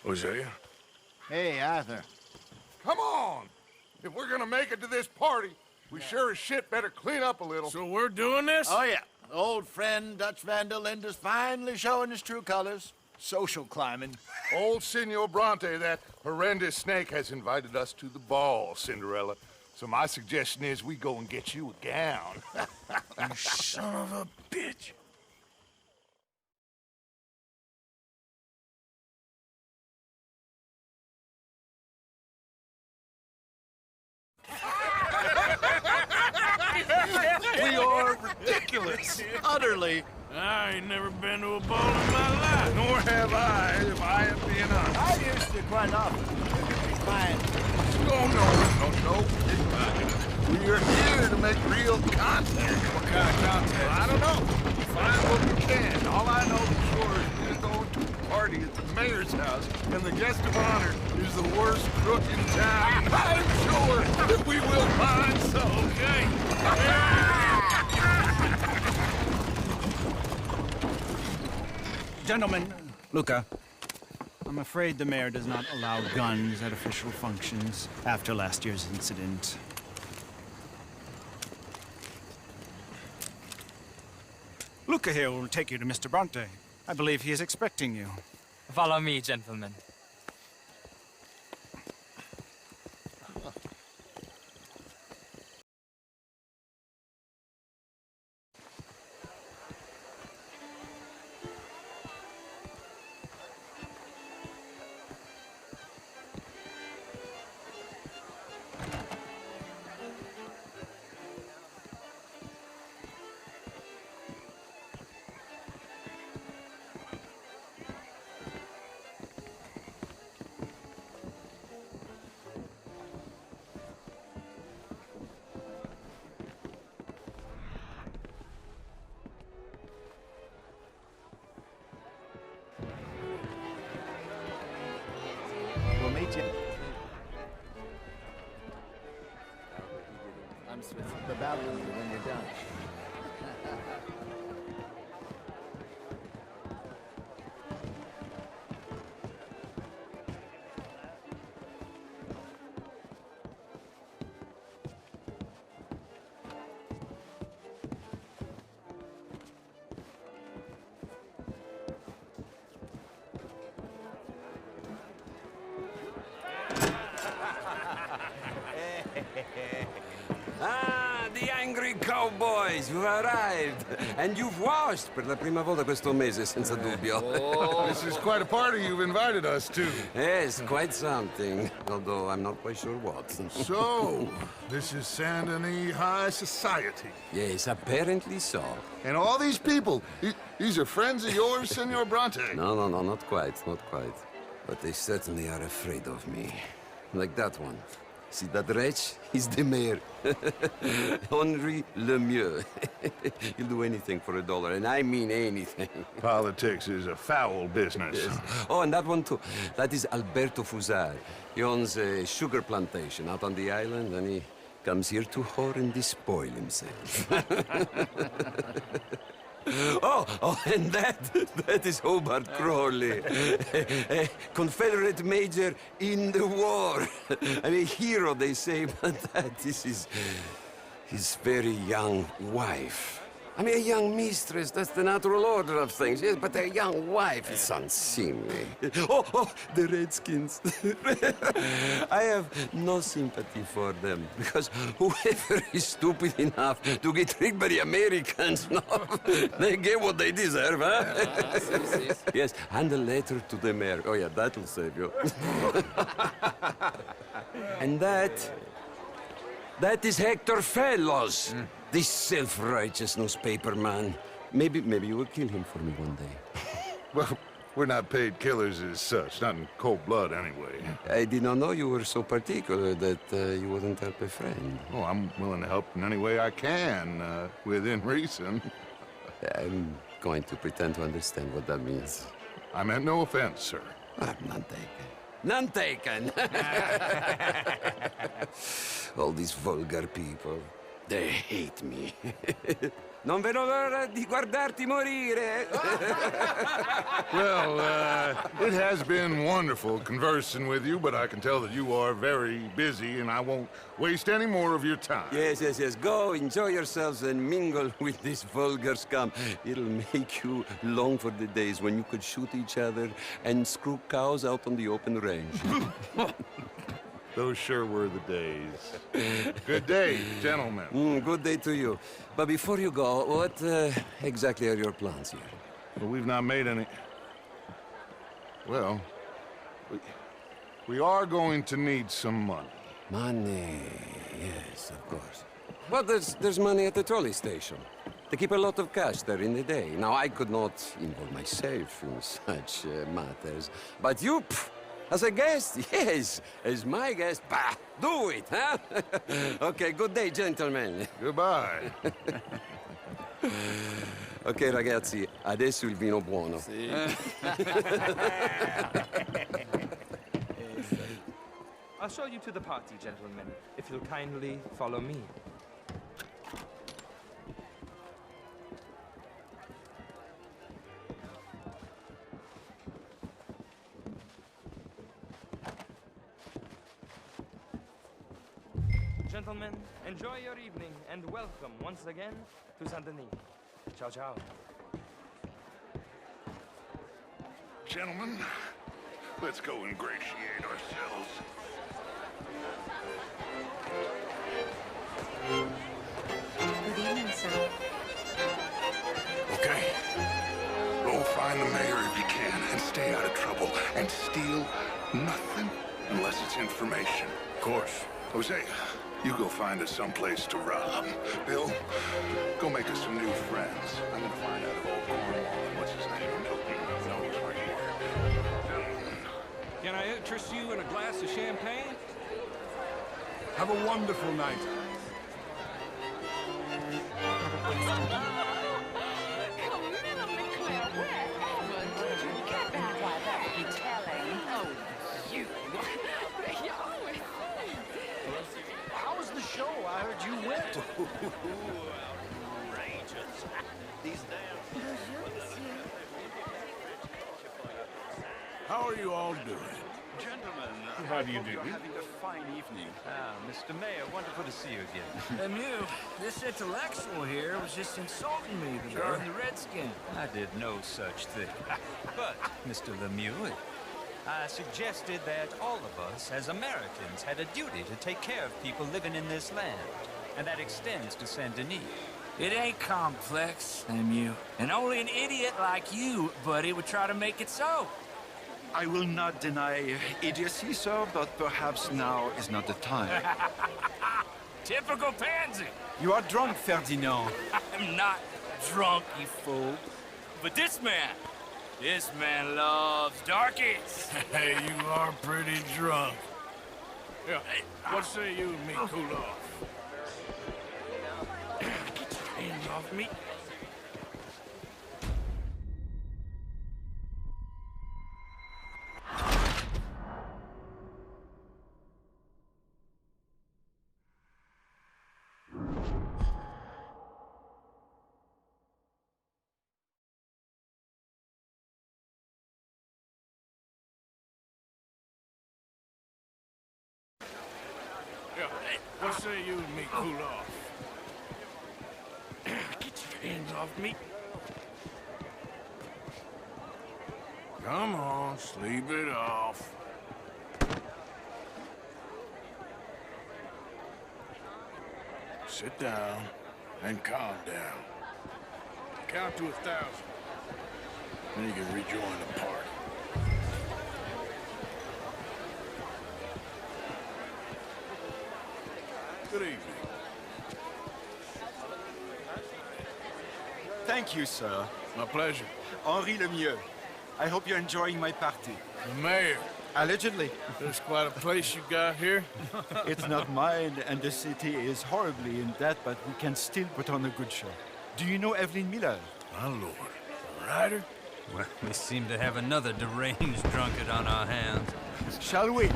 Hosea? Hey, Arthur. Come on! If we're gonna make it to this party, we sure as shit better clean up a little. So we're doing this? Oh, yeah. Old friend Dutch Van der Linde's finally showing his true colors. Social climbing. Old Senor Bronte, that horrendous snake, has invited us to the ball, Cinderella. So my suggestion is we go and get you a gown. You son of a bitch. We are ridiculous. Utterly. I ain't never been to a ball in my life. Nor have I, if I am being honest. I used to quite often. It's fine. Oh, no. We are here to make real content. What kind of content? I don't know. Find what we can. All I know for sure is we're going to a party at the mayor's house, and the guest of honor is the worst crook in town. I'm sure that we will find some. Okay. Gentlemen, Luca, I'm afraid the mayor does not allow guns at official functions after last year's incident. Luca here will take you to Mr. Bronte. I believe he is expecting you. Follow me, gentlemen. We'll meet you. I'm switching the balcony when you're done. Ah, the angry cowboys, you've arrived. And you've washed per la prima volta questo mese, senza dubbio. This is quite a party you've invited us to. Yes, quite something. Although I'm not quite sure what. So, this is Saint Denis High Society. Yes, apparently so. And all these people, these are friends of yours, Senor Bronte? No, not quite, not quite. But they certainly are afraid of me. Like that one. See that wretch? He's the mayor. Henri Lemieux. He'll do anything for $1, and I mean anything. Politics is a foul business. Yes. Oh, and that one too. That is Alberto Fusar. He owns a sugar plantation out on the island, and he comes here to whore and despoil himself. Oh, and that is Hobart Crawley, a Confederate major in the war. I mean, hero, they say, but that is his very young wife. I mean, a young mistress, that's the natural order of things, yes, but a young wife is unseemly. Oh, the Redskins. I have no sympathy for them, because whoever is stupid enough to get tricked by the Americans, no, they get what they deserve, huh? Yes, and a letter to the mayor. Oh, yeah, that'll save you. And that is Hector Fellows. This self-righteous newspaper man. Maybe you will kill him for me one day. Well, we're not paid killers as such, not in cold blood anyway. I did not know you were so particular that you wouldn't help a friend. Oh, I'm willing to help in any way I can, within reason. I'm going to pretend to understand what that means. I meant no offense, sir. None taken. None taken! All these vulgar people, they hate me. Non vedo l'ora di guardarti morire. Well, it has been wonderful conversing with you, but I can tell that you are very busy, and I won't waste any more of your time. Yes, yes, yes. Go, enjoy yourselves and mingle with this vulgar scum. It'll make you long for the days when you could shoot each other and screw cows out on the open range. Those sure were the days. Good day, gentlemen. Good day to you. But before you go, what exactly are your plans here? Well, we've not made any... Well, we are going to need some money. Money, yes, of course. Well, there's money at the trolley station. They keep a lot of cash there in the day. Now, I could not involve myself in such matters. But you, as a guest, yes, as my guest, bah, do it, huh? Okay, good day, gentlemen. Goodbye. Ok, ragazzi, adesso il vino buono. I'll show you to the party, gentlemen, if you'll kindly follow me. Gentlemen, enjoy your evening and welcome once again to Saint-Denis. Ciao, ciao. Gentlemen, let's go ingratiate ourselves. Good evening, sir. Okay. Go find the mayor if you can and stay out of trouble and steal nothing unless it's information. Of course. Jose, you go find us someplace to rob. Bill, go make us some new friends. I'm gonna find out if old Cornwall and what's his name, Milton, know he's right here. Can I interest you in a glass of champagne? Have a wonderful night. How was the show? I heard you went. These damn... How are you all doing? Gentlemen, How do you do? you're having a fine evening. Mr. Mayor, wonderful to see you again. Lemieux, this intellectual here was just insulting me regarding the Redskin. I did no such thing. But, Mr. Lemieux, I suggested that all of us, as Americans, had a duty to take care of people living in this land. And that extends to Saint-Denis. It ain't complex, Lemieux. And only an idiot like you, buddy, would try to make it so. I will not deny idiocy, sir, but perhaps now is not the time. Typical pansy. You are drunk, Ferdinand. I'm not drunk, you fool. But this man loves darkies. Hey, you are pretty drunk. Yeah, what say you and me cool off? Get your hands off me. Yeah, hey, what say you and me cool off? Get your hands off me. Come on, sleep it off. Sit down and calm down. Count to 1,000. Then you can rejoin the party. Good evening. Thank you, sir. My pleasure. Henri Lemieux. I hope you're enjoying my party. The mayor. Allegedly. There's quite a place you got here. It's not mine, and the city is horribly in debt, but we can still put on a good show. Do you know Evelyn Miller? My lord. A rider? Well, we seem to have another deranged drunkard on our hands. Shall we?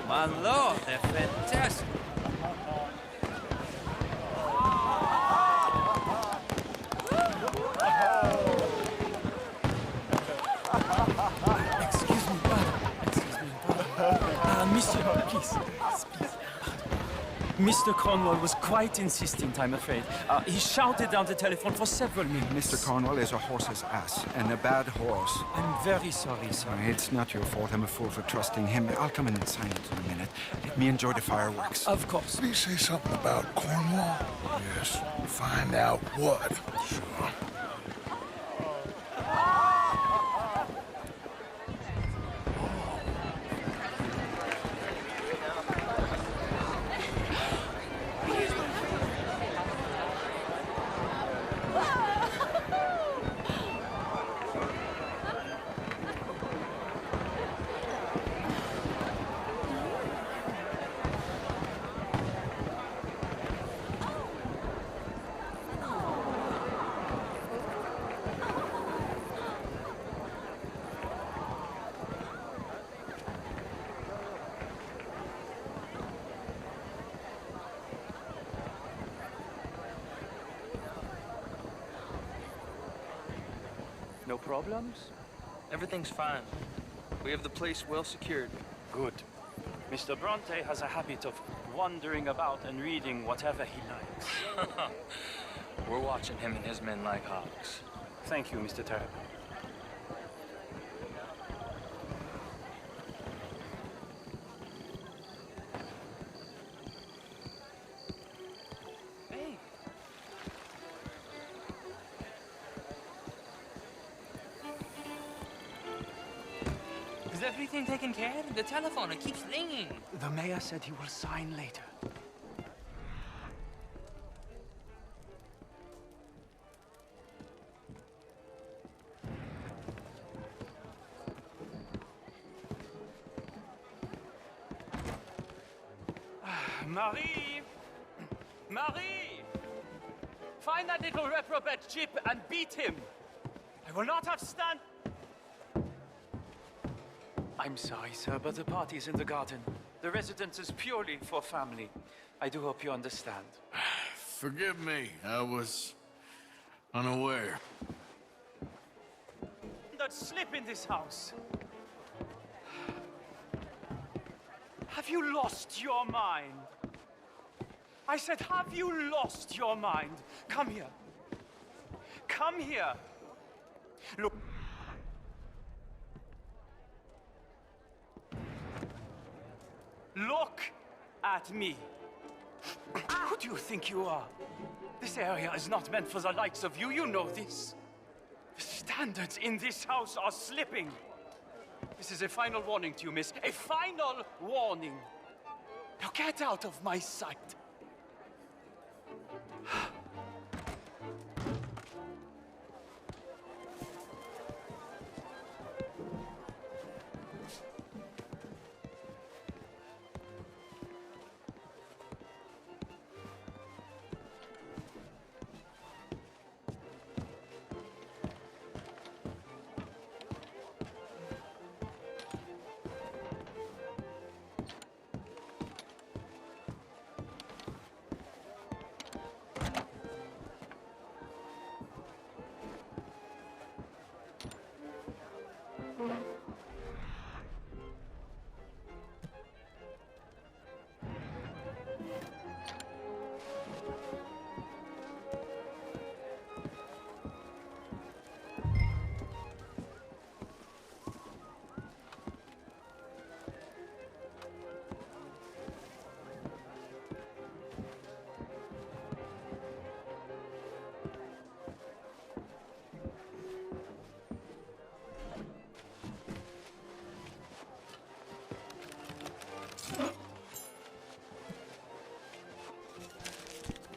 My lord, they're fantastic. Please. Mr. Cornwall was quite insistent, I'm afraid. He shouted down the telephone for several minutes. Mr. Cornwall is a horse's ass, and a bad horse. I'm very sorry, sir. It's not your fault. I'm a fool for trusting him. I'll come in silence in a minute. Let me enjoy the fireworks. Of course. Did he say something about Cornwall? Yes. Find out what. Sure. No problems? Everything's fine. We have the place well secured. Good. Mr. Bronte has a habit of wandering about and reading whatever he likes. We're watching him and his men like hawks. Thank you, Mr. Terrible. Hey. Is everything taken care of? The telephone, it keeps ringing. The mayor said he will sign later. Marie! Marie! Find that little reprobate chip and beat him! I will not have stand... I'm sorry, sir, but the party's in the garden. The residence is purely for family. I do hope you understand. Forgive me. I was unaware. Don't slip in this house. Have you lost your mind? I said, have you lost your mind? Come here. Come here. Look. Look at me. Who do you think you are? This area is not meant for the likes of you. You know this. The standards in this house are slipping. This is a final warning to you, miss. A final warning. Now get out of my sight.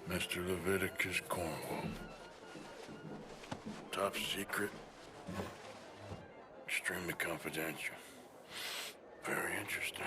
Mr. Leviticus Cornwall. Top secret. Extremely confidential. Very interesting.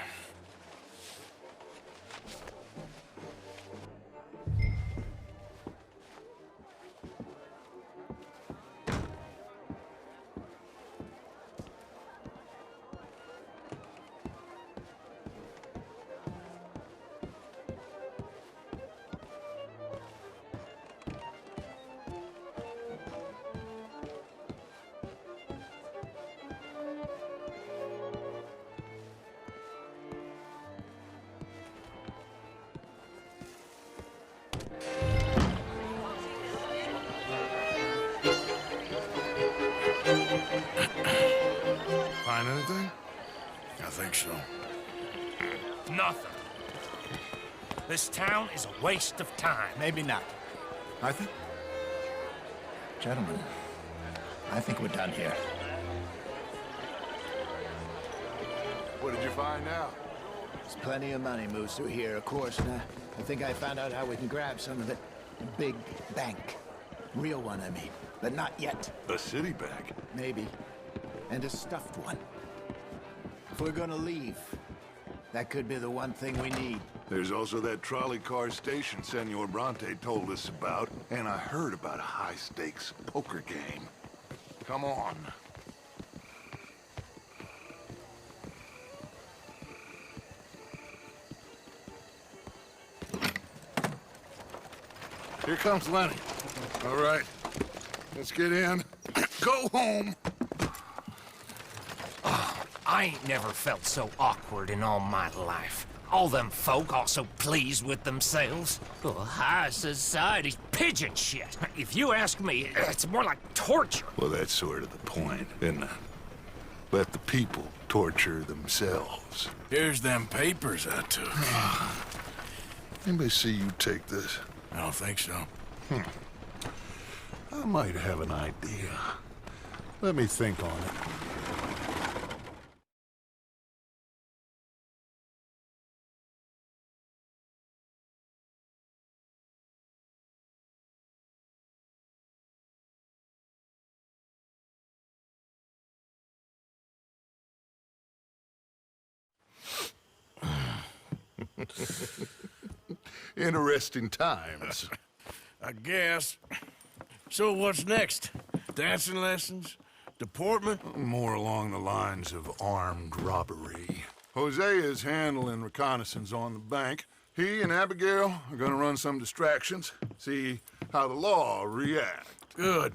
think so. Nothing. This town is a waste of time. Maybe not. Arthur? Gentlemen, I think we're done here. What did you find out? There's plenty of money moves through here, of course. Now, I think I found out how we can grab some of it. A big bank. Real one, I mean. But not yet. A city bank? Maybe. And a stuffed one. If we're gonna leave, that could be the one thing we need. There's also that trolley car station Senor Bronte told us about, and I heard about a high-stakes poker game. Come on. Here comes Lenny. All right, let's get in. Go home. I ain't never felt so awkward in all my life. All them folk all so pleased with themselves. Oh, high society's pigeon shit. If you ask me, it's more like torture. Well, that's sort of the point, isn't it? Let the people torture themselves. Here's them papers I took. Anybody see you take this? I don't think so. I might have an idea. Let me think on it. Interesting times. I guess. So what's next? Dancing lessons? Deportment? More along the lines of armed robbery. Jose is handling reconnaissance on the bank. He and Abigail are gonna run some distractions, see how the law reacts. Good.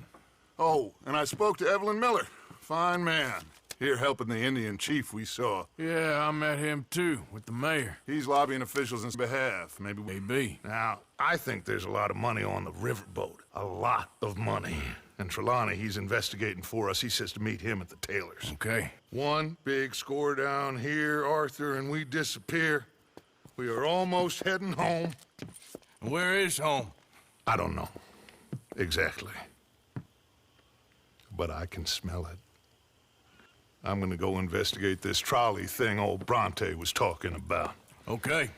Oh, and I spoke to Evelyn Miller. Fine man. Here helping the Indian chief we saw. Yeah, I met him too, with the mayor. He's lobbying officials in his behalf. Maybe. Now, I think there's a lot of money on the riverboat. A lot of money. And Trelawney, he's investigating for us. He says to meet him at the Taylor's. Okay. One big score down here, Arthur, and we disappear. We are almost heading home. Where is home? I don't know. Exactly. But I can smell it. I'm gonna go investigate this trolley thing old Bronte was talking about. Okay.